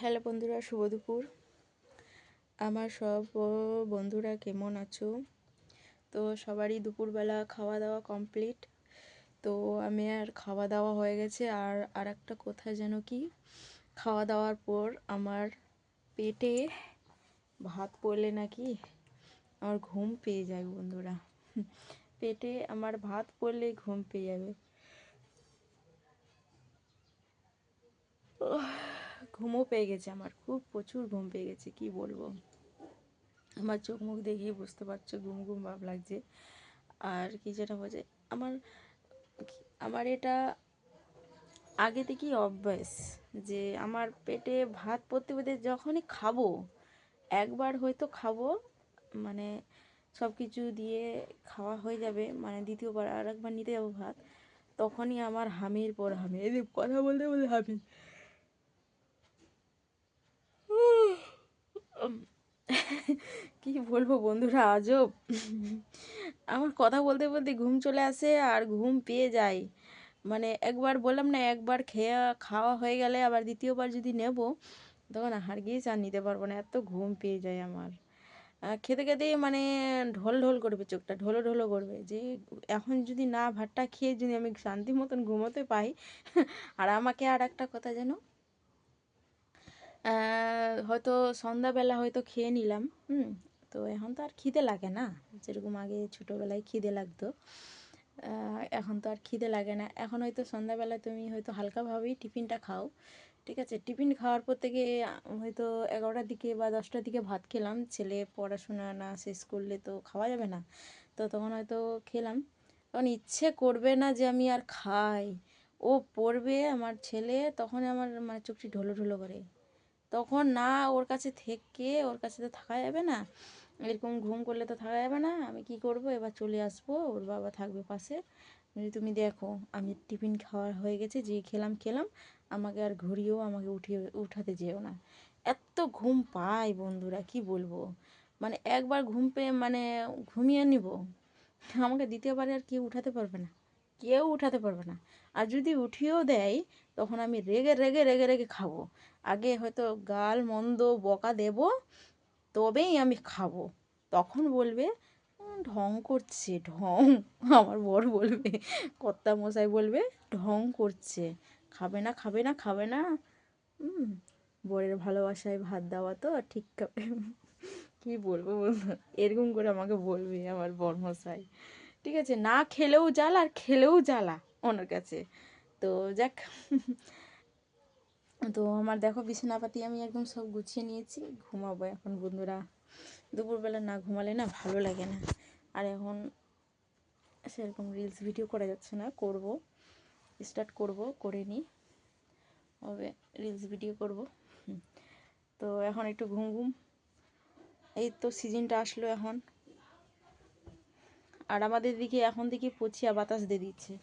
Hello বন্ধুরা, শুভ দুপুর। আমার সব বন্ধুরা কেমন আছো? তো সবারই দুপুরবেলা খাওয়া দাওয়া কমপ্লিট। তো আমি আর খাওয়া দাওয়া হয়ে গেছে। আর একটা কথা যেন কি, খাওয়া দাওয়ার পর আমার পেটে ভাত পড়লে নাকি আমার ঘুম পেয়ে যায় বন্ধুরা। পেটে আমার ভাত পড়লে ঘুম পেয়ে যাবে। ঘুমও পেয়ে গেছে, আমার খুব প্রচুর ঘুম পেয়ে গেছে, কি বলবো। আমার চোখ মুখ দেখেই বুঝতে পারছো ঘুম ঘুম ভাব লাগছে। আর কি যেটা হচ্ছে, আমার আমার এটা আগে থেকেই অভ্যাস যে আমার পেটে ভাত পড়তে পড়তে যখনই খাবো, একবার হয়তো খাবো, মানে সব কিছু দিয়ে খাওয়া হয়ে যাবে, মানে দ্বিতীয়বার আর একবার নিতে যাবো ভাত, তখনই আমার হামির পর হামি, এই যে কথা বলতে বলতে হামি। কি বলবো বন্ধুরা, আজব। আমার কথা বলতে বলতে ঘুম চলে আসে আর ঘুম পেয়ে যায়। মানে একবার বললাম না, একবার খাওয়া হয়ে গেলে আবার দ্বিতীয়বার যদি নেব, তখন হারগিজ আর নিতে পারবো না, এত ঘুম পেয়ে যায় আমার। খেতে খেতেই মানে ঢল ঢল করবে, চোখটা ঢলো ঢলো করবে যে এখন যদি না ভাতটা খেয়ে যদি আমি শান্তি মতন ঘুমোতে পাই। আর আমাকে আর একটা কথা যেন, হয়তো সন্ধ্যাবেলা হয়তো খেয়ে নিলাম, তো এখন তো আর খিদে লাগে না, যেরকম আগে ছোটোবেলায় খিদে লাগতো। এখন তো আর খিদে লাগে না। এখন হয়তো সন্ধ্যাবেলা তুমি হয়তো হালকাভাবেই টিফিনটা খাও, ঠিক আছে। টিফিন খাওয়ার পর থেকে হয়তো 11টার দিকে বা 10টার দিকে ভাত খেলাম, ছেলে পড়াশোনা না শেষ করলে তো খাওয়া যাবে না। তো তখন হয়তো খেলাম, তখন ইচ্ছে করবে না যে আমি আর খাই। ও পড়বে আমার ছেলে, তখন আমার মানে চোখটি ঢলো ঢলো করে, তখন না ওর কাছে থেকে, ওর কাছে তো থাকা যাবে না, এরকম ঘুম করলে তো থাকা যাবে না। আমি কি করব, এবার চলে আসবো, ওর বাবা থাকবে পাশে, তুমি দেখো আমি টিফিন খাওয়া হয়ে গেছে, যে খেলাম খেলাম, আমাকে আর ঘুরিয়েও আমাকে উঠাতে যেও না। এত ঘুম পাই বন্ধুরা, কি বলবো। মানে একবার ঘুম পেয়ে মানে ঘুমিয়ে নিব, আমাকে দ্বিতীয়বারে আর কেউ উঠাতে পারবে না, কেউ উঠাতে পারবে না। আর যদি উঠিয়েও দেয়, তখন আমি রেগে রেগে রেগে রেগে খাবো। আগে হয়তো গাল মন্দ বকা দেব, তবেই আমি খাবো। তখন বলবে ঢং করছে, ঢং। আমার বর বলবে, কর্তা মশাই বলবে ঢং করছে, খাবে না খাবে না খাবে না। হুম, বরের ভালোবাসায় ভাত দেওয়া তো ঠিক খাবে। কি বলবো বন্ধু, এরকম করে আমাকে বলবে আমার বরমশাই। ঠিক আছে, না খেলেও জ্বালা আর খেলেও জ্বালা ওনার কাছে। তো যাক, তো আমার দেখো বিছানাপাতি আমি একদম সব গুছিয়ে নিয়েছি, ঘুমাবো এখন বন্ধুরা। দুপুরবেলা না ঘুমালে না ভালো লাগে না। আর এখন সেরকম রিলস ভিডিও করা যাচ্ছে না, করব, স্টার্ট করব, করে নিই, হবে রিলস ভিডিও করব। তো এখন একটু ঘুম ঘুম, এই তো সিজনটা আসলো এখন। আর আমাদের দিকে এখন থেকে পচিয়া বাতাস দিয়ে দিচ্ছে।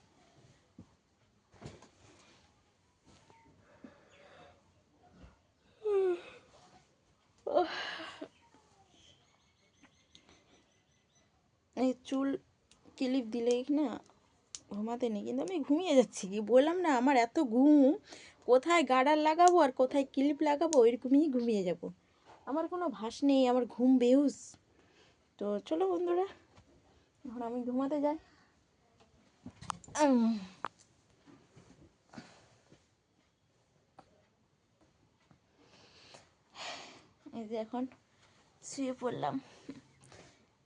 এই চুল ক্লিপ দিলেই না ঘুমাতে নেই, কিন্তু আমি ঘুমিয়ে যাচ্ছি, কি বললাম না, আমার এত ঘুম, কোথায় গার্ডার লাগাবো আর কোথায় ক্লিপ লাগাবো এরকমই ঘুমিয়ে যাব। আমার কোনো ভাস নেই, আমার ঘুম বেহুশ। তো চলো বন্ধুরা, এখন আমি ঘুমাতে যাই। এই যে এখন শুয়ে পড়লাম,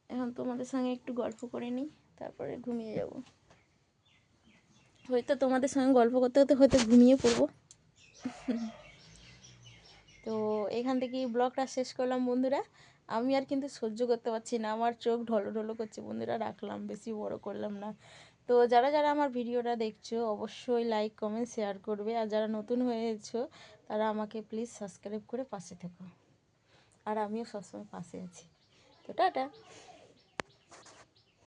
এখন তোমাদের সঙ্গে একটু গল্প করে নিই, তারপরে ঘুমিয়ে যাব। হয়তো তোমাদের সঙ্গে গল্প করতে করতে হয়তো ঘুমিয়ে পড়বো। তো এখান থেকেই ব্লগটা শেষ করলাম বন্ধুরা। আমি আর কিন্তু সহ্য করতে পারছি না, আমার চোখ ঢলো ঢলো করছে বন্ধুরা, রাখলাম, বেশি বড় করলাম না। তো যারা যারা আমার ভিডিওটা দেখছো অবশ্যই লাইক কমেন্ট শেয়ার করবে, আর যারা নতুন হয়েছো তারা আমাকে প্লিজ সাবস্ক্রাইব করে পাশে থেকো। আর আমিও সবসময় পাশে আছি। তো টাটা।